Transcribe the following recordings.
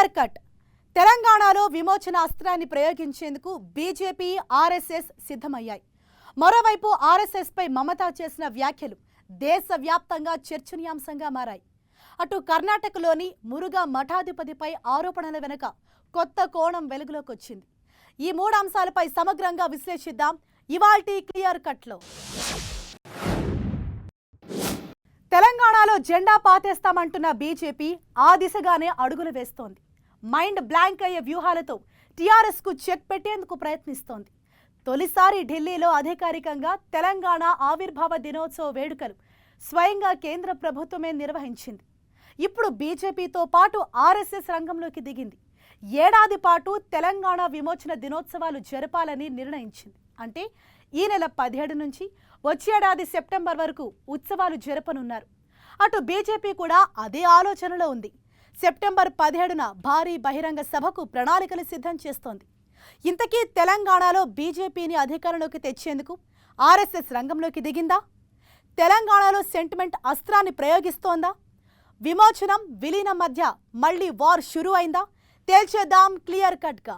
Clear cut. తెలంగాణలో విమోచన అస్త్రాన్ని ప్రయోగించేందుకు బీజేపీ, ఆర్ఎస్ఎస్ సిద్ధమయ్యాయి. మరోవైపు ఆర్ఎస్ఎస్ పై మమతా చేసిన వ్యాఖ్యలు దేశవ్యాప్తంగా చర్చనీయాంశంగా మారాయి. అటు కర్ణాటకలోని మురుగా మఠాధిపతిపై ఆరోపణల వెనుక కొత్త కోణం వెలుగులోకి వచ్చింది. ఈ మూడు అంశాలపై సమగ్రంగా విశ్లేషిద్దాం ఇవాల్టి క్లియర్ కట్లో. తెలంగాణలో జెండా పాతేస్తామంటున్న బీజేపీ ఆ దిశగానే అడుగులు వేస్తోంది. మైండ్ బ్లాంక్ అయ్యే వ్యూహాలతో టీఆర్ఎస్కు చెక్ పెట్టేందుకు ప్రయత్నిస్తోంది. తొలిసారి ఢిల్లీలో అధికారికంగా తెలంగాణ ఆవిర్భావ దినోత్సవ వేడుకలు స్వయంగా కేంద్ర ప్రభుత్వమే నిర్వహించింది. ఇప్పుడు బీజేపీతో పాటు ఆర్ఎస్ఎస్ రంగంలోకి దిగింది. ఏడాది పాటు తెలంగాణ విమోచన దినోత్సవాలు జరపాలని నిర్ణయించింది. అంటే ఈ నెల 17 నుంచి వచ్చేడాది సెప్టెంబర్ వరకు ఉత్సవాలు జరపనున్నారు. అటు బీజేపీ కూడా అదే ఆలోచనలో ఉంది. సెప్టెంబర్ 17న భారీ బహిరంగ సభకు ప్రణాళికలు సిద్ధం చేస్తోంది. ఇంతకీ తెలంగాణలో బీజేపీని అధికారంలోకి తెచ్చేందుకు ఆర్ఎస్ఎస్ రంగంలోకి దిగిందా? తెలంగాణలో సెంటిమెంట్ అస్త్రాన్ని ప్రయోగిస్తోందా? విమోచనం, విలీనం మధ్య మళ్లీ వార్ షురూ అయిందా? తేల్చేద్దాం క్లియర్ కట్గా.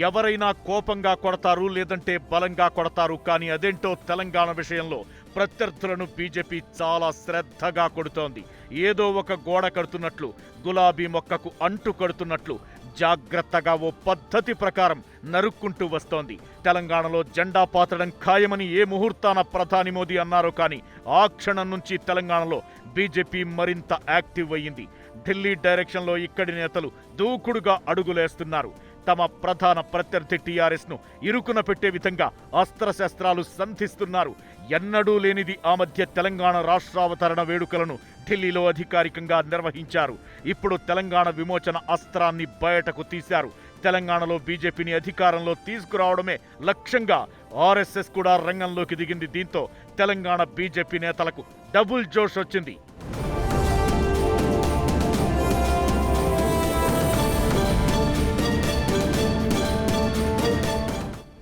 ఎవరైనా కోపంగా కొడతారు, లేదంటే బలంగా కొడతారు. కానీ అదేంటో తెలంగాణ విషయంలో ప్రత్యర్థులను బీజేపీ చాలా శ్రద్ధగా కొడుతోంది. ఏదో ఒక గోడ కడుతున్నట్లు, గులాబీ మొక్కకు అంటు కడుతున్నట్లు జాగ్రత్తగా ఓ పద్ధతి ప్రకారం నరుక్కుంటూ వస్తోంది. తెలంగాణలో జెండా పాతడం ఖాయమని ఏ ముహూర్తాన ప్రధాని మోదీ అన్నారో కానీ ఆ క్షణం నుంచి తెలంగాణలో బీజేపీ మరింత యాక్టివ్ అయ్యింది. ఢిల్లీ డైరెక్షన్లో ఇక్కడి నేతలు దూకుడుగా అడుగులేస్తున్నారు. తమ ప్రధాన ప్రత్యర్థి టీఆర్ఎస్ ను ఇరుకున పెట్టే విధంగా అస్త్రశస్త్రాలు సంధిస్తున్నారు. ఎన్నడూ లేనిది ఆ మధ్య తెలంగాణ రాష్ట్రావతరణ వేడుకలను ఢిల్లీలో అధికారికంగా నిర్వహించారు. ఇప్పుడు తెలంగాణ విమోచన అస్త్రాన్ని బయటకు తీశారు. తెలంగాణలో బీజేపీని అధికారంలో తీసుకురావడమే లక్ష్యంగా ఆర్ఎస్ఎస్ కూడా రంగంలోకి దిగింది. దీంతో తెలంగాణ బీజేపీ నేతలకు డబుల్ జోష్ వచ్చింది.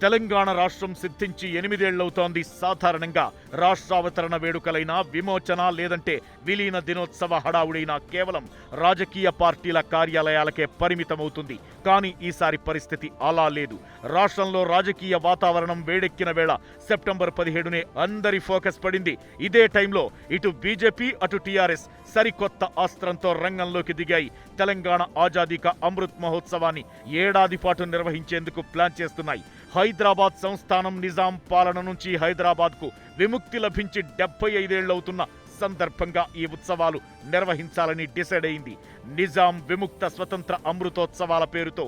తెలంగాణ రాష్ట్రం సిద్ధించి 8 ఏళ్లవుతోంది. సాధారణంగా రాష్ట్రావతరణ వేడుకలైనా, విమోచన లేదంటే విలీన దినోత్సవ హడావుడైనా కేవలం రాజకీయ పార్టీల కార్యాలయాలకే పరిమితమవుతుంది. కానీ ఈసారి పరిస్థితి అలా లేదు. రాష్ట్రంలో రాజకీయ వాతావరణం వేడెక్కిన వేళ సెప్టెంబర్ 17నే అందరి ఫోకస్ పడింది. ఇదే టైంలో ఇటు బీజేపీ, అటు టీఆర్ఎస్ సరికొత్త అస్త్రంతో రంగంలోకి దిగాయి. తెలంగాణ ఆజాదీ కా అమృత్ మహోత్సవాన్ని ఏడాది పాటు నిర్వహించేందుకు ప్లాన్ చేస్తున్నాయి. హైదరాబాద్ సంస్థానం నిజాం పాలన నుంచి హైదరాబాద్కు విముక్తి లభించి 75 ఏళ్లవుతున్న సందర్భంగా ఈ ఉత్సవాలు నిర్వహించాలని డిసైడ్ అయింది. నిజాం విముక్త స్వతంత్ర అమృతోత్సవాల పేరుతో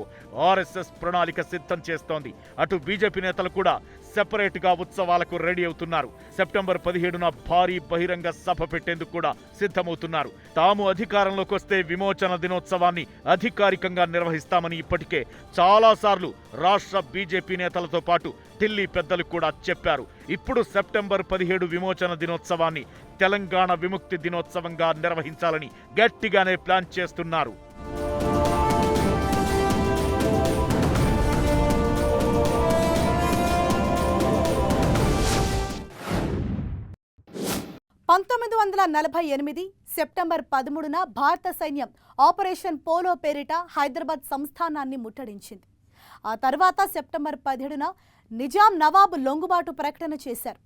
ఆర్ఎస్ఎస్ ప్రణాళిక సిద్ధం చేస్తోంది. అటు బీజేపీ నేతలు కూడా సెపరేట్ గా ఉత్సవాలకు రెడీ అవుతున్నారు. సెప్టెంబర్ 17న భారీ బహిరంగ సభ పెట్టేందుకు కూడా సిద్ధమవుతున్నారు. తాము అధికారంలోకి వస్తే విమోచన దినోత్సవాన్ని అధికారికంగా నిర్వహిస్తామని ఇప్పటికే చాలాసార్లు రాష్ట్ర బీజేపీ నేతలతో పాటు ఢిల్లీ పెద్దలు కూడా చెప్పారు. ఇప్పుడు సెప్టెంబర్ 17 విమోచన దినోత్సవాన్ని తెలంగాణ విముక్తి దినోత్సవంగా నిర్వహించాలని గట్టిగానే ప్లాన్ చేస్తున్నారు. సెప్టెంబర్ 13న భారత సైన్యం ఆపరేషన్ పోలో పేరిట హైదరాబాద్ సంస్థానాన్ని ముట్టడించింది. ఆ తర్వాత సెప్టెంబర్ 17న నిజాం నవాబు లొంగుబాటు ప్రకటన చేశారు.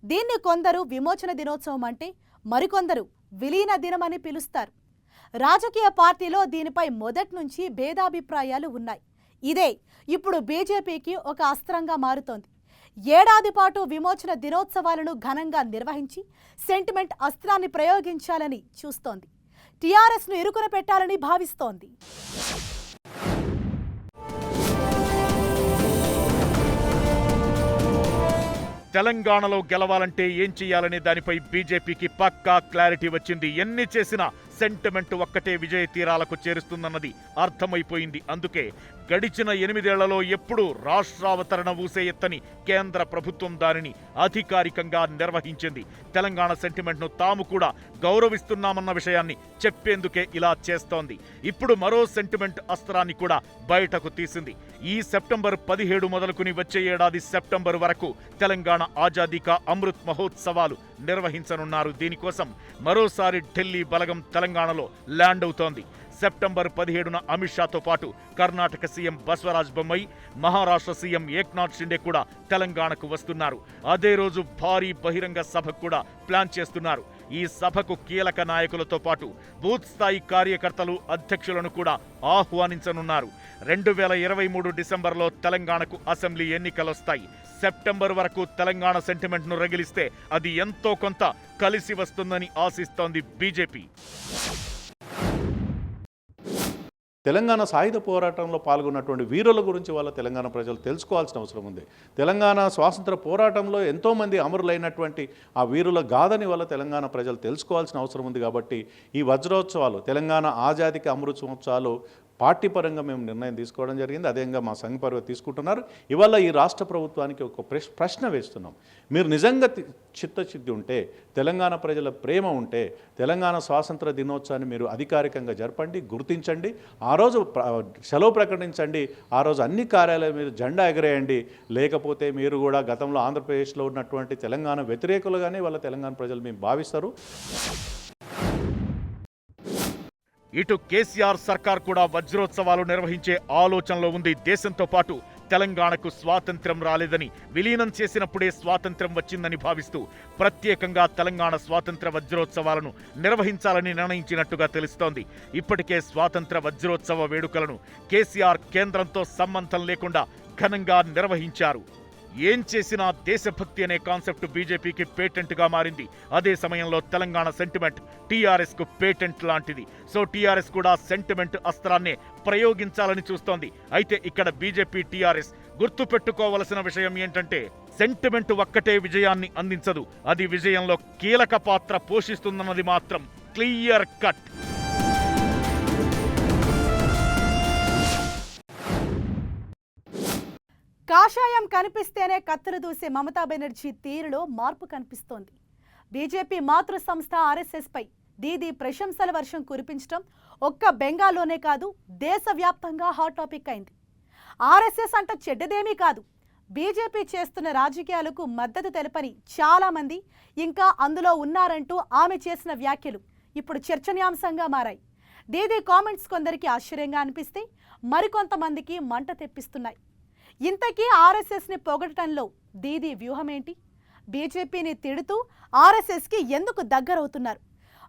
దీన్ని కొందరు విమోచన దినోత్సవం అంటే, మరికొందరు విలీన దినమని పిలుస్తారు. రాజకీయ పార్టీలో దీనిపై మొదటి నుంచి భేదాభిప్రాయాలు ఉన్నాయి. ఇదే ఇప్పుడు బీజేపీకి ఒక అస్త్రంగా మారుతోంది. ఏడాది పాటు విమోచన దినోత్సవాలను ఘనంగా నిర్వహించి సెంటిమెంట్ అస్త్రాన్ని ప్రయోగించాలని చూస్తోంది. టీఆర్ఎస్ను ఇరుకున పెట్టాలని భావిస్తోంది. తెలంగాణలో గెలవాలంటే ఏం చేయాలనే దానిపై బీజేపీకి పక్కా క్లారిటీ వచ్చింది. ఎన్ని చేసినా సెంటిమెంట్ ఒక్కటే విజయ తీరాలకు చేరుస్తుందన్నది అర్థమైపోయింది. అందుకే గడిచిన 8 ఏళ్లలో ఎప్పుడూ రాష్ట్రావతరణ ఊసే ఎత్తని కేంద్ర ప్రభుత్వం దానిని అధికారికంగా నిర్వహించింది. తెలంగాణ సెంటిమెంట్ను తాము కూడా గౌరవిస్తున్నామన్న విషయాన్ని చెప్పేందుకే ఇలా చేస్తోంది. ఇప్పుడు మరో సెంటిమెంట్ అస్త్రాన్ని కూడా బయటకు తీసింది. ఈ సెప్టెంబర్ 17 మొదలుకుని వచ్చే ఏడాది సెప్టెంబర్ వరకు తెలంగాణ ఆజాదీ కా అమృత్ మహోత్సవాలు నిర్వహించనున్నారు. దీనికోసం మరోసారి ఢిల్లీ బలగం తెలంగాణలో ల్యాండ్ అవుతోంది. సెప్టెంబర్ 17న అమిత్ షాతో పాటు కర్ణాటక సీఎం బసవరాజ్ బొమ్మాయి, మహారాష్ట్ర సీఎం ఏక్నాథ్ షిండే కూడా తెలంగాణకు వస్తున్నారు. అదే రోజు భారీ బహిరంగ సభ కూడా ప్లాన్ చేస్తున్నారు. ఈ సభకు కీలక నాయకులతో పాటు బూత్ స్థాయి కార్యకర్తలు, అధ్యక్షులను కూడా ఆహ్వానించనున్నారు. 2023 డిసెంబర్లో తెలంగాణకు అసెంబ్లీ ఎన్నికలొస్తాయి. సెప్టెంబర్ వరకు తెలంగాణ సెంటిమెంట్ను రగిలిస్తే అది ఎంతో కొంత కలిసి వస్తుందని ఆశిస్తోంది బీజేపీ. తెలంగాణ సాయుధ పోరాటంలో పాల్గొన్నటువంటి వీరుల గురించి వాళ్ళ తెలంగాణ ప్రజలు తెలుసుకోవాల్సిన అవసరం ఉంది. తెలంగాణ స్వాతంత్ర పోరాటంలో ఎంతోమంది అమరులైనటువంటి ఆ వీరుల గాథని వాళ్ళ తెలంగాణ ప్రజలు తెలుసుకోవాల్సిన అవసరం ఉంది. కాబట్టి ఈ వజ్రోత్సవాలు, తెలంగాణ ఆజాదీ కా అమృత్ మహోత్సవాలు పార్టీ పరంగా మేము నిర్ణయం తీసుకోవడం జరిగింది. అదేవిధంగా మా సంఘ పరంగా తీసుకుంటున్నారు. ఇవాళ ఈ రాష్ట్ర ప్రభుత్వానికి ఒక ప్రశ్న వేస్తున్నాం. మీరు నిజంగా చిత్తశుద్ధి ఉంటే, తెలంగాణ ప్రజల ప్రేమ ఉంటే, తెలంగాణ స్వాతంత్ర దినోత్సవాన్ని మీరు అధికారికంగా జరపండి, గుర్తించండి. ఆ రోజు సెలవు ప్రకటించండి. ఆ రోజు అన్ని కార్యాలయాల మీద జెండా ఎగరేయండి. లేకపోతే మీరు కూడా గతంలో ఆంధ్రప్రదేశ్లో ఉన్నటువంటి తెలంగాణ వ్యతిరేకులుగానే వాళ్ళ తెలంగాణ ప్రజలు మేము భావిస్తారు. ఇటు కేసీఆర్ సర్కార్ కూడా వజ్రోత్సవాలు నిర్వహించే ఆలోచనలో ఉంది. దేశంతో పాటు తెలంగాణకు స్వాతంత్ర్యం రాలేదని, విలీనం చేసినప్పుడే స్వాతంత్ర్యం వచ్చిందని భావిస్తూ ప్రత్యేకంగా తెలంగాణ స్వాతంత్ర వజ్రోత్సవాలను నిర్వహించాలని నిర్ణయించినట్టుగా తెలుస్తోంది. ఇప్పటికే స్వాతంత్ర వజ్రోత్సవ వేడుకలను కేసీఆర్ కేంద్రంతో సంబంధం లేకుండా ఘనంగా నిర్వహించారు. ఏం చేసినా దేశభక్తి అనే కాన్సెప్ట్ బీజేపీకి పేటెంట్గా మారింది. అదే సమయంలో తెలంగాణ సెంటిమెంట్ టీఆర్ఎస్ కు పేటెంట్ లాంటిది. సో టీఆర్ఎస్ కూడా సెంటిమెంట్ అస్త్రాన్నే ప్రయోగించాలని చూస్తోంది. అయితే ఇక్కడ బీజేపీ, టీఆర్ఎస్ గుర్తుపెట్టుకోవలసిన విషయం ఏంటంటే, సెంటిమెంట్ ఒక్కటే విజయాన్ని అందించదు, అది విజయంలో కీలక పాత్ర పోషిస్తుందన్నది మాత్రం క్లియర్ కట్. కాషాయం కనిపిస్తేనే కత్తులు దూసే మమతా బెనర్జీ తీరులో మార్పు కనిపిస్తోంది. బీజేపీ మాతృ సంస్థ ఆర్ఎస్ఎస్పై దీదీ ప్రశంసల వర్షం కురిపించడం ఒక్క బెంగాల్లోనే కాదు, దేశవ్యాప్తంగా హాట్ టాపిక్ అయింది. ఆర్ఎస్ఎస్ అంట చెడ్డదేమీ కాదు, బీజేపీ చేస్తున్న రాజకీయాలకు మద్దతు తెలపని చాలామంది ఇంకా అందులో ఉన్నారంటూ ఆమె చేసిన వ్యాఖ్యలు ఇప్పుడు చర్చనీయాంశంగా మారాయి. దీదీ కామెంట్స్ కొందరికి ఆశ్చర్యంగా అనిపిస్తే మరికొంతమందికి మంట తెప్పిస్తున్నాయి. ఇంతకీ ఆర్ఎస్ఎస్ని పొగడటంలో దీదీ వ్యూహమేంటి? బీజేపీని తిడుతూ ఆర్ఎస్ఎస్కి ఎందుకు దగ్గరవుతున్నారు?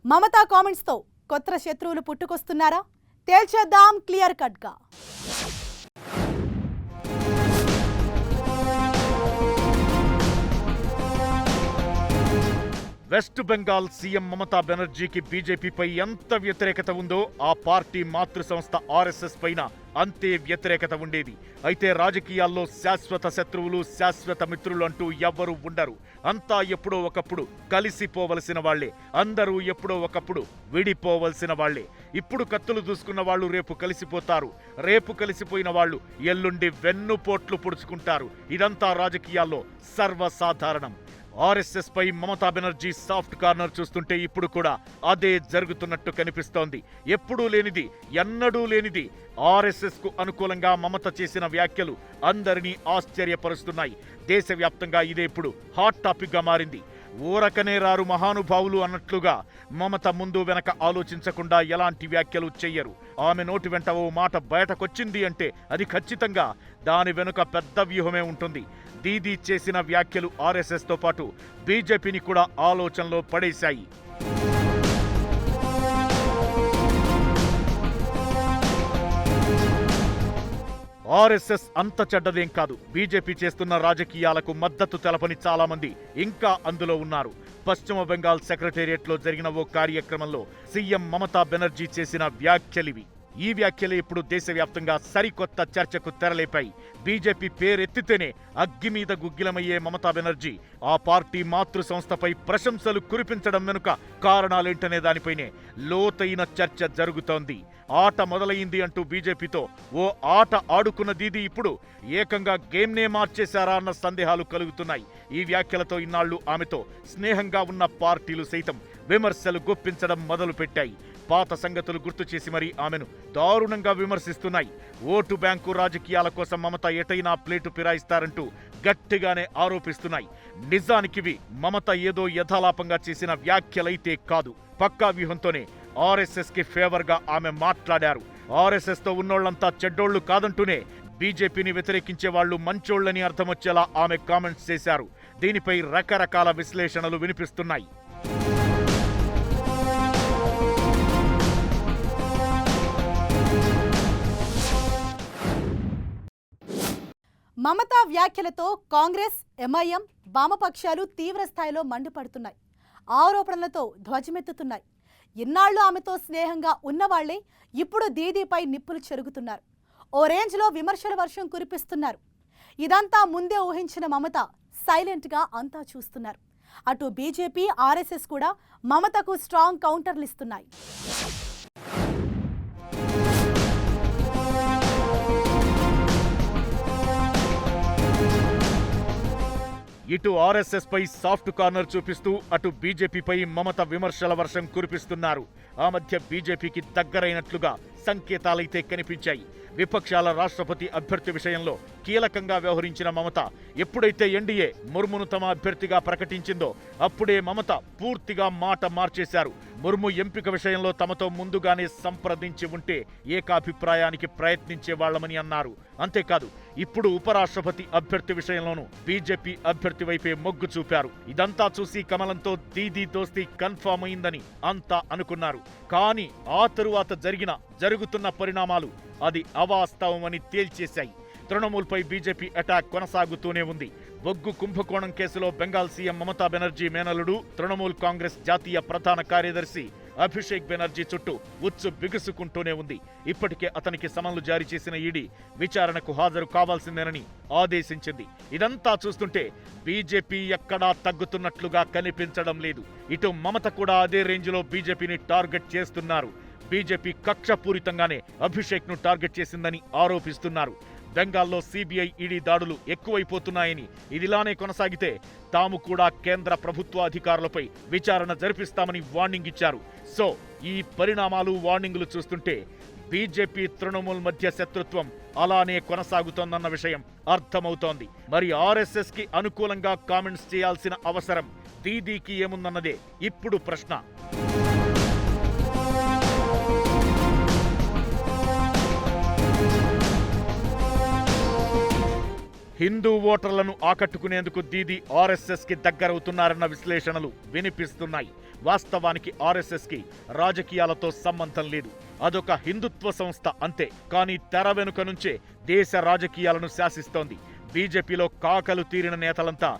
మమతా కామెంట్స్తో కొత్త శత్రువులు పుట్టుకొస్తున్నారా? తేల్చేద్దాం క్లియర్ కట్గా. వెస్ట్ బెంగాల్ సీఎం మమతా బెనర్జీకి బీజేపీపై ఎంత వ్యతిరేకత ఉందో ఆ పార్టీ మాతృ సంస్థ ఆర్ఎస్ఎస్ పైన అంతే వ్యతిరేకత ఉండేది. అయితే రాజకీయాల్లో శాశ్వత శత్రువులు, శాశ్వత మిత్రులు అంటూ ఎవ్వరూ ఉండరు. అంతా ఎప్పుడో ఒకప్పుడు కలిసిపోవలసిన వాళ్లే, అందరూ ఎప్పుడో ఒకప్పుడు విడిపోవలసిన వాళ్లే. ఇప్పుడు కత్తులు దూసుకున్న వాళ్ళు రేపు కలిసిపోతారు, రేపు కలిసిపోయిన వాళ్ళు ఎల్లుండి వెన్నుపోట్లు పొడుచుకుంటారు. ఇదంతా రాజకీయాల్లో సర్వసాధారణం. ఆర్ఎస్ఎస్ పై మమతా బెనర్జీ సాఫ్ట్ కార్నర్ చూస్తుంటే ఇప్పుడు కూడా అదే జరుగుతున్నట్టు కనిపిస్తోంది. ఎప్పుడూ లేనిది, ఎన్నడూ లేనిది ఆర్ఎస్ఎస్ కు అనుకూలంగా మమత చేసిన వ్యాఖ్యలు అందరినీ ఆశ్చర్యపరుస్తున్నాయి. దేశవ్యాప్తంగా ఇదే ఇప్పుడు హాట్ టాపిక్ గా మారింది. ఊరకనే రారు మహానుభావులు అన్నట్లుగా మమత ముందు వెనక ఆలోచించకుండా ఎలాంటి వ్యాఖ్యలు చెయ్యరు. ఆమె నోటి వెంట ఓ మాట బయటకొచ్చింది అంటే అది ఖచ్చితంగా దాని వెనుక పెద్ద వ్యూహమే ఉంటుంది. దీదీ చేసిన వ్యాఖ్యలు ఆర్ఎస్ఎస్ తో పాటు బీజేపీని కూడా ఆలోచనలో పడేశాయి. ఆర్ఎస్ఎస్ అంత చెడ్డదేం కాదు. బీజేపీ చేస్తున్న రాజకీయాలకు మద్దతు తెలపని చాలా మంది ఇంకా అందులో ఉన్నారు. పశ్చిమ బెంగాల్ సెక్రటేరియట్లో జరిగిన ఓ కార్యక్రమంలో సీఎం మమతా బెనర్జీ చేసిన వ్యాఖ్యలివి. ఈ వ్యాఖ్యలే ఇప్పుడు దేశవ్యాప్తంగా సరికొత్త చర్చకు తెరలేపాయి. బీజేపీ పేరెత్తితేనే అగ్గి మీద గుగ్గిలమయ్యే మమతా బెనర్జీ ఆ పార్టీ మాతృ సంస్థపై ప్రశంసలు కురిపించడం వెనుక కారణాలేంటనే దానిపైనే లోతైన చర్చ జరుగుతోంది. ఆట మొదలైంది అంటూ బీజేపీతో ఓ ఆట ఆడుకున్న దీదీ ఇప్పుడు ఏకంగా గేమ్నే మార్చేశారా అన్న సందేహాలు కలుగుతున్నాయి. ఈ వ్యాఖ్యలతో ఇన్నాళ్లు ఆమెతో స్నేహంగా ఉన్న పార్టీలు సైతం విమర్శలు గుప్పించడం మొదలుపెట్టాయి. పాత సంగతులు గుర్తు చేసి మరీ ఆమెను దారుణంగా విమర్శిస్తున్నాయి. ఓటు బ్యాంకు రాజకీయాల కోసం మమత ఎటైనా ప్లేటు ఫిరాయిస్తారంటూ గట్టిగానే ఆరోపిస్తున్నాయి. నిజానికివి మమత ఏదో యథాలాపంగా చేసిన వ్యాఖ్యలైతే కాదు, పక్కా వ్యూహంతోనే ఆర్ఎస్ఎస్ కి ఫేవర్ గా ఆమె మాట్లాడారు. ఆర్ఎస్ఎస్ తో ఉన్నోళ్లంతా చెడ్డోళ్లు కాదంటూనే బీజేపీని వ్యతిరేకించే వాళ్లు మంచోళ్లని అర్థమొచ్చేలా ఆమె కామెంట్స్ చేశారు. దీనిపై రకరకాల విశ్లేషణలు వినిపిస్తున్నాయి. మమతా వ్యాఖ్యలతో కాంగ్రెస్, ఎంఐఎం, వామపక్షాలు తీవ్ర స్థాయిలో మండిపడుతున్నాయి. ఆరోపణలతో ధ్వజమెత్తుతున్నాయి. ఇన్నాళ్లు ఆమెతో స్నేహంగా ఉన్నవాళ్లే ఇప్పుడు దీదీపై నిప్పులు చెరుగుతున్నారు. ఓ రేంజ్లో విమర్శల వర్షం కురిపిస్తున్నారు. ఇదంతా ముందే ఊహించిన మమత సైలెంట్గా అంతా చూస్తున్నారు. అటు బీజేపీ, ఆర్ఎస్ఎస్ కూడా మమతకు స్ట్రాంగ్ కౌంటర్లు ఇస్తున్నాయి. ఇటు ఆర్ఎస్ఎస్ పై సాఫ్ట్ కార్నర్ చూపిస్తూ అటు బీజేపీపై మమత విమర్శల వర్షం కురిపిస్తున్నారు. ఆ మధ్య బీజేపీకి దగ్గరైనట్లుగా సంకేతాలైతే కనిపించాయి. విపక్షాల రాష్ట్రపతి అభ్యర్థి విషయంలో కీలకంగా వ్యవహరించిన మమత ఎప్పుడైతే ఎన్డీఏ ముర్మును తమ అభ్యర్థిగా ప్రకటించిందో అప్పుడే మమత పూర్తిగా మాట మార్చేశారు. ముర్ము ఎంపిక విషయంలో తమతో ముందుగానే సంప్రదించి ఉంటే ఏకాభిప్రాయానికి ప్రయత్నించే వాళ్లమని అన్నారు. అంతేకాదు ఇప్పుడు ఉపరాష్ట్రపతి అభ్యర్థి విషయంలోనూ బీజేపీ అభ్యర్థి వైపే మొగ్గు చూపారు. ఇదంతా చూసి కమలంతో దీదీ దోస్తీ కన్ఫర్మ్ అయిందని అంతా అనుకున్నారు. కానీ ఆ తరువాత జరుగుతున్న పరిణామాలు అది అవాస్తవమని తేల్చేశాయి. తృణమూల్పై బీజేపీ అటాక్ కొనసాగుతూనే ఉంది. బొగ్గు కుంభకోణం కేసులో బెంగాల్ సీఎం మమతా బెనర్జీ మేనలుడు, తృణమూల్ కాంగ్రెస్ జాతీయ ప్రధాన కార్యదర్శి అభిషేక్ బెనర్జీ చుట్టూ ఉచ్చు బిగుసుకుంటూనే ఉంది. ఇప్పటికే అతనికి సమన్లు జారీ చేసిన ఈడీ విచారణకు హాజరు కావాల్సిందేనని ఆదేశించింది. ఇదంతా చూస్తుంటే బీజేపీ ఎక్కడా తగ్గుతున్నట్లుగా కనిపించడం లేదు. ఇటు మమత కూడా అదే రేంజ్లో బీజేపీని టార్గెట్ చేస్తున్నారు. బీజేపీ కక్షపూరితంగానే అభిషేక్ ను టార్గెట్ చేసిందని ఆరోపిస్తున్నారు. బెంగాల్లో సిబిఐ, ఈడీ దాడులు ఎక్కువైపోతున్నాయని, ఇదిలానే కొనసాగితే తాము కూడా కేంద్ర ప్రభుత్వ అధికారులపై విచారణ జరిపిస్తామని వార్నింగ్ ఇచ్చారు. సో ఈ పరిణామాలు, వార్నింగులు చూస్తుంటే బీజేపీ తృణమూల్ మధ్య శత్రుత్వం అలానే కొనసాగుతోందన్న విషయం అర్థమవుతోంది. మరి ఆర్ఎస్ఎస్ కి అనుకూలంగా కామెంట్స్ చేయాల్సిన అవసరం దీదీకి ఏముందన్నదే ఇప్పుడు ప్రశ్న. హిందూ ఓటర్లను ఆకట్టుకునేందుకు దీదీ ఆర్ఎస్ఎస్ కి దగ్గరవుతున్నారన్న విశ్లేషణలు వినిపిస్తున్నాయి. వాస్తవానికి ఆర్ఎస్ఎస్ కి రాజకీయాలతో సంబంధం లేదు. అదొక హిందుత్వ సంస్థ అంతే. కానీ తెర వెనుక నుంచే దేశ రాజకీయాలను శాసిస్తోంది. బీజేపీలో కాకలు తీరిన నేతలంతా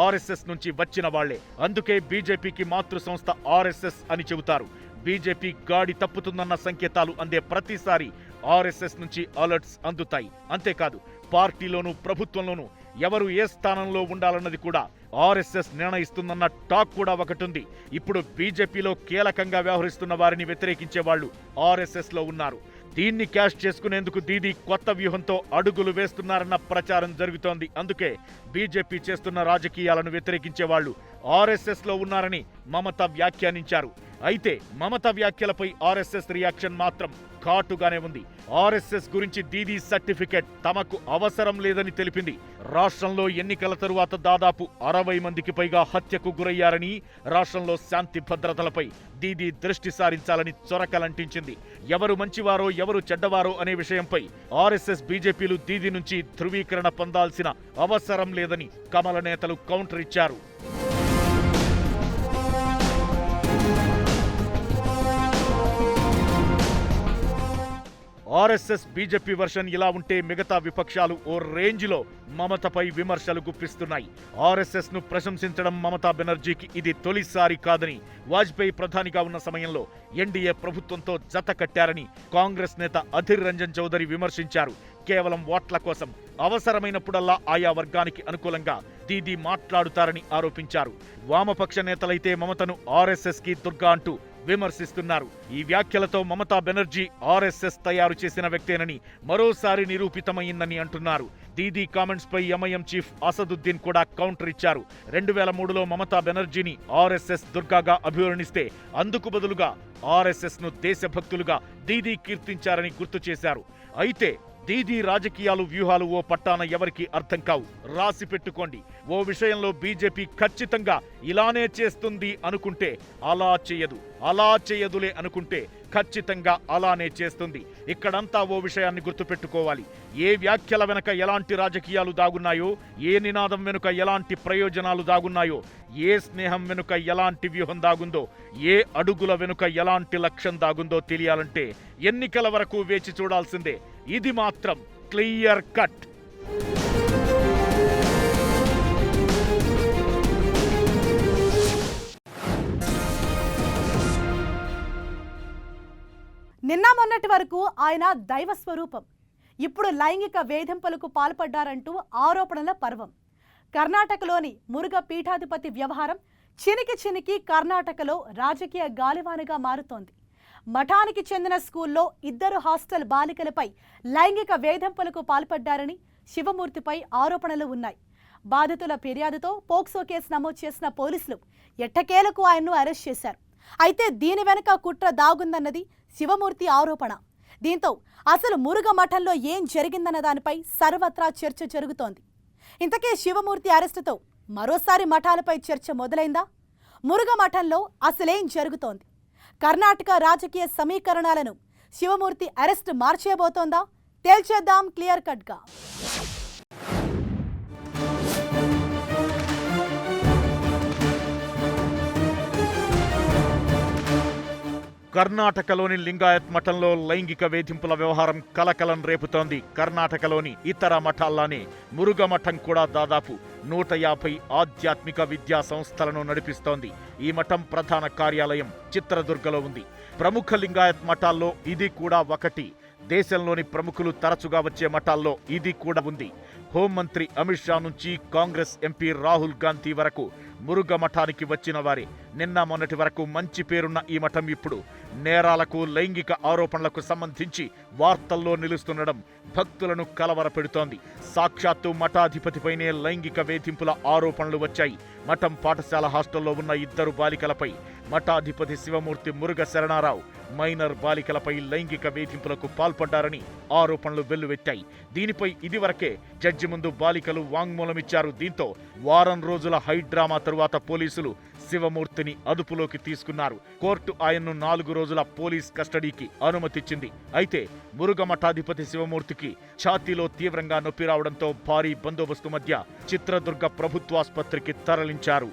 ఆర్ఎస్ఎస్ నుంచి వచ్చిన వాళ్లే. అందుకే బీజేపీకి మాతృ సంస్థ ఆర్ఎస్ఎస్ అని చెబుతారు. బీజేపీ గాడి తప్పుతుందన్న సంకేతాలు అందే ప్రతిసారి ఆర్ఎస్ఎస్ నుంచి అలర్ట్స్ అందుతాయి. అంతేకాదు పార్టీలోనూ ప్రభుత్వంలోనూ ఎవరు ఏ స్థానంలో ఉండాలన్నది కూడా ఆర్ఎస్ఎస్ నిర్ణయిస్తుందన్న టాక్ కూడా ఒకటుంది. ఇప్పుడు బీజేపీలో కీలకంగా వ్యవహరిస్తున్న వారిని వ్యతిరేకించే వాళ్లు ఆర్ఎస్ఎస్ లో ఉన్నారు. దీన్ని క్యాష్ చేసుకునేందుకు దీదీ కొత్త వ్యూహంతో అడుగులు వేస్తున్నారన్న ప్రచారం జరుగుతోంది. అందుకే బీజేపీ చేస్తున్న రాజకీయాలను వ్యతిరేకించే వాళ్లు ఆర్ఎస్ఎస్ లో ఉన్నారని మమత వ్యాఖ్యానించారు. అయితే మమత వ్యాఖ్యలపై ఆర్ఎస్ఎస్ రియాక్షన్ మాత్రం ఘాటుగానే ఉంది. ఆర్ఎస్ఎస్ గురించి దీదీ సర్టిఫికెట్ తమకు అవసరం లేదని తెలిపింది. రాష్ట్రంలో ఎన్నికల తరువాత దాదాపు 60 మందికి పైగా హత్యకు గురయ్యారని, రాష్ట్రంలో శాంతి భద్రతలపై దీదీ దృష్టి సారించాలని చొరకలంటించింది. ఎవరు మంచివారో ఎవరు చెడ్డవారో అనే విషయంపై ఆర్ఎస్ఎస్, బీజేపీలు దీదీ నుంచి ధృవీకరణ పొందాల్సిన అవసరం లేదని కమల నేతలు కౌంటర్ ఇచ్చారు. ఆర్ఎస్ఎస్ బీజేపీ వర్షన్ ఇలా ఉంటే మిగతా విపక్షాలు ఓ రేంజ్లో మమతపై విమర్శలు గుప్పిస్తున్నాయి. ఆర్ఎస్ఎస్ ను ప్రశంసించడం మమతా బెనర్జీకి ఇది తొలిసారి కాదని, వాజ్పేయి ప్రధానిగా ఉన్న సమయంలో ఎన్డీఏ ప్రభుత్వంతో జత కట్టారని కాంగ్రెస్ నేత అధీర్ రంజన్ చౌదరి విమర్శించారు. కేవలం ఓట్ల కోసం అవసరమైనప్పుడల్లా ఆయా వర్గానికి అనుకూలంగా దీదీ మాట్లాడుతారని ఆరోపించారు. వామపక్ష నేతలైతే మమతను ఆర్ఎస్ఎస్ కి దుర్గా అంటూ విమర్శిస్తున్నారు. ఈ వ్యాఖ్యలతో మమతా బెనర్జీ ఆర్ఎస్ఎస్ తయారు చేసిన వ్యక్తేనని మరోసారి నిరూపితమైందని అంటున్నారు. దీదీ కామెంట్స్ పై ఎంఐఎం చీఫ్ అసదుద్దీన్ కూడా కౌంటర్ ఇచ్చారు. 2003లో మమతా బెనర్జీని ఆర్ఎస్ఎస్ దుర్గాగా అభివర్ణిస్తే అందుకు బదులుగా ఆర్ఎస్ఎస్ ను దేశభక్తులుగా దీదీ కీర్తించారని గుర్తు చేశారు. అయితే దీదీ రాజకీయాలు వ్యూహాలు ఓ పట్టాన ఎవరికి అర్థం కావు. రాసి పెట్టుకోండి. ఓ విషయంలో బీజేపీ ఖచ్చితంగా ఇలానే చేస్తుంది అనుకుంటే అలా చేయదు, అలా చేయదులే అనుకుంటే ఖచ్చితంగా అలానే చేస్తుంది. ఇక్కడంతా ఓ విషయాన్ని గుర్తుపెట్టుకోవాలి. ఏ వ్యాఖ్యల వెనుక ఎలాంటి రాజకీయాలు దాగున్నాయో, ఏ నినాదం వెనుక ఎలాంటి ప్రయోజనాలు దాగున్నాయో, ఏ స్నేహం వెనుక ఎలాంటి వ్యూహం దాగుందో, ఏ అడుగుల వెనుక ఎలాంటి లక్ష్యం దాగుందో తెలియాలంటే ఎన్నికల వరకు వేచి చూడాల్సిందే. ఇది మాత్రం క్లియర్ కట్. నిన్న మొన్నటి వరకు ఆయన దైవ స్వరూపం. ఇప్పుడు లైంగిక వేధింపులకు పాల్పడ్డారంటూ ఆరోపణల పర్వం. కర్ణాటకలోని మురుగ పీఠాధిపతి వ్యవహారం చినికి చినికి కర్ణాటకలో రాజకీయ గాలివానగా మారుతోంది. మఠానికి చెందిన స్కూల్లో 2 హాస్టల్ బాలికలపై లైంగిక వేధింపులకు పాల్పడ్డారని శివమూర్తిపై ఆరోపణలు ఉన్నాయి. బాధితుల ఫిర్యాదుతో పోక్సో కేసు నమోదు చేసిన పోలీసులు ఎట్టకేలకు ఆయన్ను అరెస్ట్ చేశారు. అయితే దీని వెనుక కుట్ర దాగుందన్నది శివమూర్తి ఆరోపణ. దీంతో అసలు మురుగ మఠంలో ఏం జరిగిందన్న దానిపై సర్వత్రా చర్చ జరుగుతోంది. ఇంతకీ శివమూర్తి అరెస్టుతో మరోసారి మఠాలపై చర్చ మొదలైందా? మురుగ మఠంలో అసలేం జరుగుతోంది? కర్ణాటక రాజకీయ సమీకరణాలను శివమూర్తి అరెస్ట్ మార్చేయబోతోందా? తేల్చేద్దాం క్లియర్ కట్గా. కర్ణాటకలోని లింగాయత్ మఠంలో లైంగిక వేధింపుల వ్యవహారం కలకలం రేపుతోంది. కర్ణాటకలోని ఇతర మఠాల్లానే మురుగ మఠం కూడా దాదాపు 150 ఆధ్యాత్మిక విద్యా సంస్థలను నడిపిస్తోంది. ఈ మఠం ప్రధాన కార్యాలయం చిత్రదుర్గలో ఉంది. ప్రముఖ లింగాయత్ మఠాల్లో ఇది కూడా ఒకటి. దేశంలోని ప్రముఖులు తరచుగా వచ్చే మఠాల్లో ఇది కూడా ఉంది. హోంమంత్రి అమిత్ షా నుంచి కాంగ్రెస్ ఎంపీ రాహుల్ గాంధీ వరకు మురుగ మఠానికి వచ్చిన వారే. నిన్న మొన్నటి వరకు మంచి పేరున్న ఈ మఠం ఇప్పుడు నేరాలకు, లైంగిక ఆరోపణలకు సంబంధించి వార్తల్లో నిలుస్తుండడం భక్తులను కలవరపెడుతోంది. సాక్షాత్తు మఠాధిపతిపైనే లైంగిక వేధింపుల ఆరోపణలు వచ్చాయి. మఠం పాఠశాల హాస్టల్లో ఉన్న 2 బాలికలపై మఠాధిపతి శివమూర్తి మురుగ శరణారావు మైనర్ బాలికలపై లైంగిక వేధింపులకు పాల్పడ్డారని ఆరోపణలు వెల్లువెత్తాయి. దీనిపై ఇదివరకే జడ్జి ముందు బాలికలు వాంగ్మూలమిచ్చారు. దీంతో వారం రోజుల హైడ్రామా తరువాత పోలీసులు శివమూర్తిని అదుపులోకి తీసుకున్నారు. కోర్టు ఆయన్ను 4 రోజుల పోలీస్ కస్టడీకి అనుమతిచ్చింది. అయితే మురుగ మఠాధిపతి శివమూర్తికి ఛాతీలో తీవ్రంగా నొప్పి రావడంతో భారీ బందోబస్తు మధ్య చిత్రదుర్గ ప్రభుత్వాసుపత్రికి తరలించారు.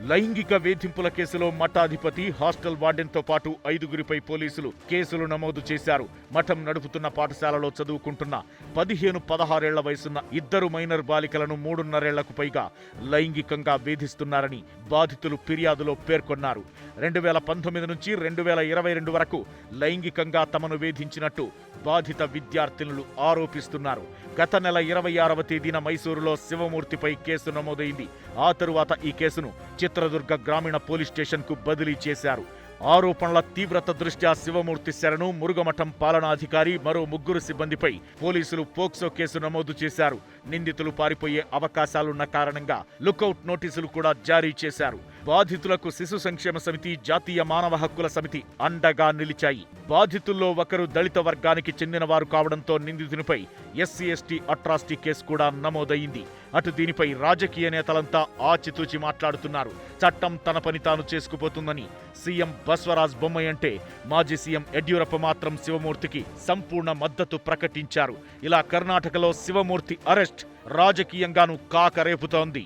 లైంగిక వేధింపుల కేసులో మఠాధిపతి, హాస్టల్ వార్డెన్తో పాటు 5గురిపై పోలీసులు కేసులు నమోదు చేశారు. మఠం నడుపుతున్న పాఠశాలలో చదువుకుంటున్న 15-16 ఏళ్ల వయసున్న 2 మైనర్ బాలికలను 3.5 ఏళ్లకు పైగా లైంగికంగా వేధిస్తున్నారని బాధితులు ఫిర్యాదులో పేర్కొన్నారు. 2019 నుంచి 2022 వరకు లైంగికంగా తమను వేధించినట్టు బాధిత విద్యార్థినులు ఆరోపిస్తున్నారు. గత నెల 26వ తేదీన మైసూరులో శివమూర్తిపై కేసు నమోదైంది. ఆ తరువాత ఈ కేసును చిత్రదుర్గ గ్రామీణ పోలీస్ స్టేషన్కు బదిలీ చేశారు. ఆరోపణల తీవ్రత దృష్ట్యా శివమూర్తి శరణు, మురుగమఠం పాలనాధికారి, మరో 3 సిబ్బందిపై పోలీసులు పోక్సో కేసు నమోదు చేశారు. నిందితులు పారిపోయే అవకాశాలున్న కారణంగా లుకౌట్ నోటీసులు కూడా జారీ చేశారు. బాధితులకు శిశు సంక్షేమ సమితి, జాతీయ మానవ హక్కుల సమితి అండగా నిలిచాయి. బాధితుల్లో ఒకరు దళిత వర్గానికి చెందినవారు కావడంతో నిందితునిపై SC/ST అట్రాసిటీ కేసు కూడా నమోదైంది. అటు దీనిపై రాజకీయ నేతలంతా ఆచితూచి మాట్లాడుతున్నారు. చట్టం తన పని తాను చేసుకుపోతుందని సీఎం బస్వరాజ్ బొమ్మాయి అంటే మాజీ సీఎం యడ్యూరప్ప మాత్రం శివమూర్తికి సంపూర్ణ మద్దతు ప్రకటించారు. ఇలా కర్ణాటకలో శివమూర్తి అరెస్ట్ రాజకీయంగానూ కాకరేపుతోంది.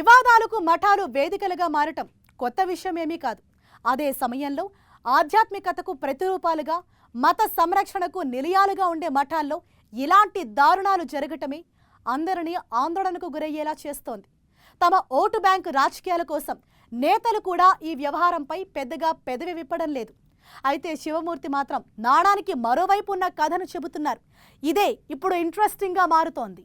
వివాదాలకు మఠాలు వేదికలుగా మారటం కొత్త విషయమేమీ కాదు. అదే సమయంలో ఆధ్యాత్మికతకు ప్రతిరూపాలుగా, మత సంరక్షణకు నిలయాలుగా ఉండే మఠాల్లో ఇలాంటి దారుణాలు జరగటమే అందరినీ ఆందోళనకు గురయ్యేలా చేస్తోంది. తమ ఓటు బ్యాంకు రాజకీయాల కోసం నేతలు కూడా ఈ వ్యవహారంపై పెద్దగా పెదవి విప్పడం లేదు. అయితే శివమూర్తి మాత్రం నాణానికి మరోవైపు ఉన్న కథను చెబుతున్నారు. ఇదే ఇప్పుడు ఇంట్రెస్టింగ్గా మారుతోంది.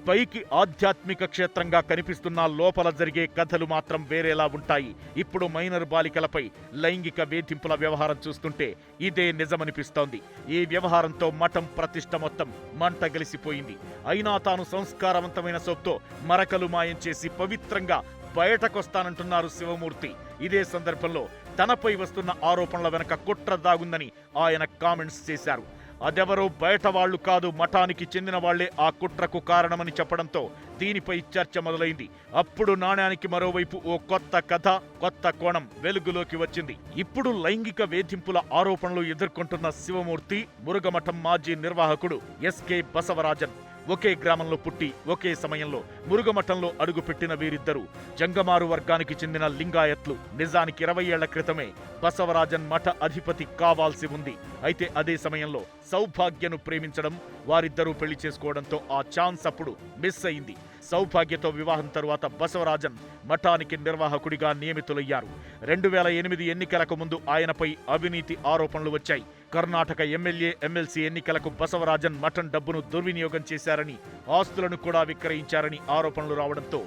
పైకి ఆధ్యాత్మిక క్షేత్రంగా కనిపిస్తున్న లోపల జరిగే కథలు మాత్రం వేరేలా ఉంటాయి. ఇప్పుడు మైనర్ బాలికలపై లైంగిక వేధింపుల వ్యవహారం చూస్తుంటే ఇదే నిజమనిపిస్తోంది. ఈ వ్యవహారంతో మఠం ప్రతిష్ట మొత్తం మంటగలిసిపోయింది. అయినా తాను సంస్కారవంతమైన సొప్తో మరకలు మాయం చేసి పవిత్రంగా బయటకొస్తానంటున్నారు శివమూర్తి. ఇదే సందర్భంలో తనపై వస్తున్న ఆరోపణల వెనక కుట్ర దాగుందని ఆయన కామెంట్స్ చేశారు. అదెవరో బయట వాళ్లు కాదు, మఠానికి చెందిన వాళ్లే ఆ కుట్రకు కారణమని చెప్పడంతో దీనిపై చర్చ మొదలైంది. అప్పుడు నాణ్యానికి మరోవైపు ఓ కొత్త కథ, కొత్త కోణం వెలుగులోకి వచ్చింది. ఇప్పుడు లైంగిక వేధింపుల ఆరోపణలు ఎదుర్కొంటున్న శివమూర్తి, మురుగమఠం మాజీ నిర్వాహకుడు ఎస్కే బసవరాజన్ ఒకే గ్రామంలో పుట్టి ఒకే సమయంలో మురుగమఠంలో అడుగుపెట్టిన వీరిద్దరూ జంగమారు వర్గానికి చెందిన లింగాయత్లు. నిజానికి 20 ఏళ్ల క్రితమే బసవరాజన్ మఠ అధిపతి కావాల్సి ఉంది. అయితే అదే సమయంలో సౌభాగ్యను ప్రేమించడం, వారిద్దరూ పెళ్లి చేసుకోవడంతో ఆ ఛాన్స్ అప్పుడు మిస్ అయింది. సౌభాగ్యతో వివాహం తరువాత బసవరాజన్ మఠానికి నిర్వాహకుడిగా నియమితులయ్యారు. 2008 ఎన్నికలకు ముందు ఆయనపై అవినీతి ఆరోపణలు వచ్చాయి. కర్ణాటక ఎమ్మెల్యే, ఎమ్మెల్సీ ఎన్నికలకు బసవరాజన్ మఠం డబ్బును దుర్వినియోగం చేశారని, ఆస్తులను కూడా విక్రయించారని ఆరోపణలు రావడంతో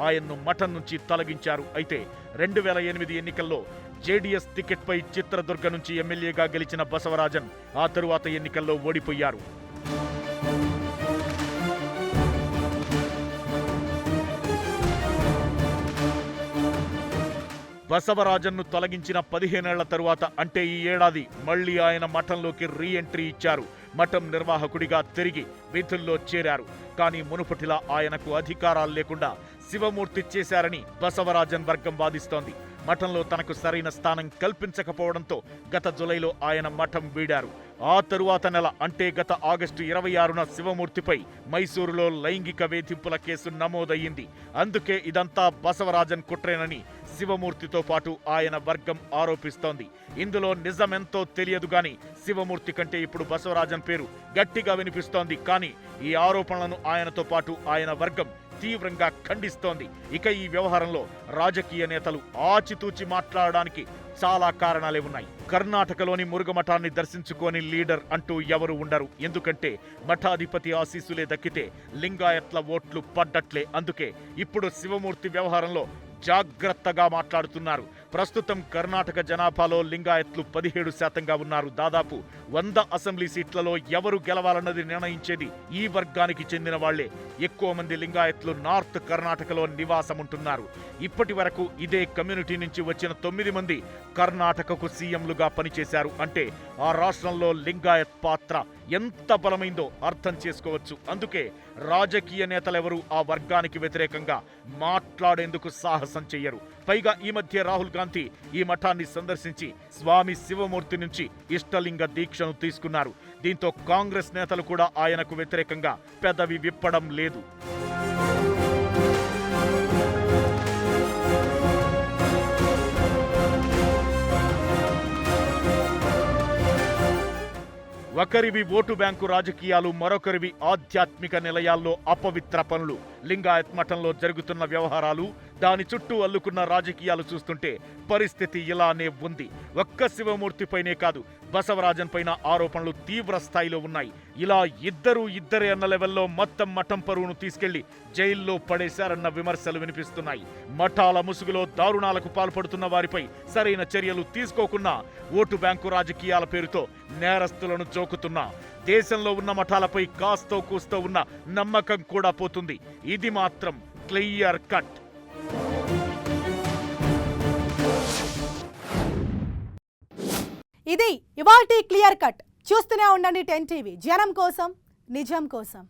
ఆయన్ను మఠం నుంచి తొలగించారు. అయితే 2008 ఎన్నికల్లో జేడీఎస్ టికెట్పై చిత్రదుర్గ నుంచి ఎమ్మెల్యేగా గెలిచిన బసవరాజన్ ఆ తరువాత ఎన్నికల్లో ఓడిపోయారు. బసవరాజన్ను తొలగించిన 15 ఏళ్ల తరువాత అంటే ఈ ఏడాది మళ్లీ ఆయన మఠంలోకి రీ ఎంట్రీ ఇచ్చారు. మఠం నిర్వాహకుడిగా తిరిగి విధుల్లో చేరారు. కానీ మునుపటిలా ఆయనకు అధికారాలు లేకుండా శివమూర్తి చేశారని బసవరాజన్ వర్గం వాదిస్తోంది. మఠంలో తనకు సరైన స్థానం కల్పించకపోవడంతో గత జులైలో ఆయన మఠం వీడారు. ఆ తరువాత నెల అంటే గత ఆగస్టు 26న శివమూర్తిపై మైసూరులో లైంగిక వేధింపుల కేసు నమోదయ్యింది. అందుకే ఇదంతా బసవరాజన్ కుట్రేనని శివమూర్తితో పాటు ఆయన వర్గం ఆరోపిస్తోంది. ఇందులో నిజమెంతో తెలియదు గాని శివమూర్తి కంటే ఇప్పుడు బసవరాజన్ పేరు గట్టిగా వినిపిస్తోంది. కానీ ఈ ఆరోపణలను ఆయనతో పాటు ఆయన వర్గం తీవ్రంగా ఖండిస్తోంది. ఇక ఈ వ్యవహారంలో రాజకీయ నేతలు ఆచితూచి మాట్లాడడానికి చాలా కారణాలే ఉన్నాయి. కర్ణాటకలోని మురుగమఠాన్ని దర్శించుకోని లీడర్ అంటూ ఎవరు ఉండరు. ఎందుకంటే మఠాధిపతి ఆశీస్సులే దక్కితే లింగాయత్ల ఓట్లు పడ్డట్లే. అందుకే ఇప్పుడు శివమూర్తి వ్యవహారంలో జాగ్రత్తగా మాట్లాడుతున్నారు. ప్రస్తుతం కర్ణాటక జనాభాలో లింగాయత్లు 17% ఉన్నారు. దాదాపు 100 అసెంబ్లీ సీట్లలో ఎవరు గెలవాలన్నది నిర్ణయించేది ఈ వర్గానికి చెందిన వాళ్లే. ఎక్కువ మంది లింగాయత్లు నార్త్ కర్ణాటకలో నివాసముంటున్నారు. ఇప్పటి వరకు ఇదే కమ్యూనిటీ నుంచి వచ్చిన 9 మంది కర్ణాటకకు సీఎంలుగా పనిచేశారు. అంటే ఆ రాష్ట్రంలో లింగాయత్ పాత్ర ఎంత బలమైందో అర్థం చేసుకోవచ్చు. అందుకే రాజకీయ నేతలెవరూ ఆ వర్గానికి వ్యతిరేకంగా మాట్లాడేందుకు సాహసం చెయ్యరు. పైగా ఈ మధ్య రాహుల్ గాంధీ ఈ మఠాన్ని సందర్శించి స్వామి శివమూర్తి నుంచి ఇష్టలింగ దీక్షను తీసుకున్నారు. దీంతో కాంగ్రెస్ నేతలు కూడా ఆయనకు వ్యతిరేకంగా పెదవి విప్పడం లేదు. ఒకరివి ఓటు బ్యాంకు రాజకీయాలు, మరొకరివి ఆధ్యాత్మిక నిలయాల్లో అపవిత్ర పనులు. లింగాయత్ మఠంలో జరుగుతున్న వ్యవహారాలు, దాని చుట్టూ అల్లుకున్న రాజకీయాలు చూస్తుంటే పరిస్థితి ఇలానే ఉంది. ఒక్క శివమూర్తిపైనే కాదు, బసవరాజన్ పైన ఆరోపణలు తీవ్ర స్థాయిలో ఉన్నాయి. ఇలా ఇద్దరే అన్న లెవెల్లో మొత్తం మఠం పరువును తీసుకెళ్లి జైల్లో పడేశారన్న విమర్శలు వినిపిస్తున్నాయి. మఠాల ముసుగులో దారుణాలకు పాల్పడుతున్న వారిపై సరైన చర్యలు తీసుకోకున్నా ఓటు బ్యాంకు రాజకీయాల పేరుతో నేరస్తులను జోకుతున్నా దేశంలో ఉన్న మఠాలపై కాస్తో కూస్తో ఉన్న నమ్మకం కూడా పోతుంది. ఇది మాత్రం క్లియర్ కట్. ఇది ఇవాల్టి క్లియర్ కట్. చూస్తూనే ఉండండి 10 టీవీ. జనం కోసం, నిజం కోసం.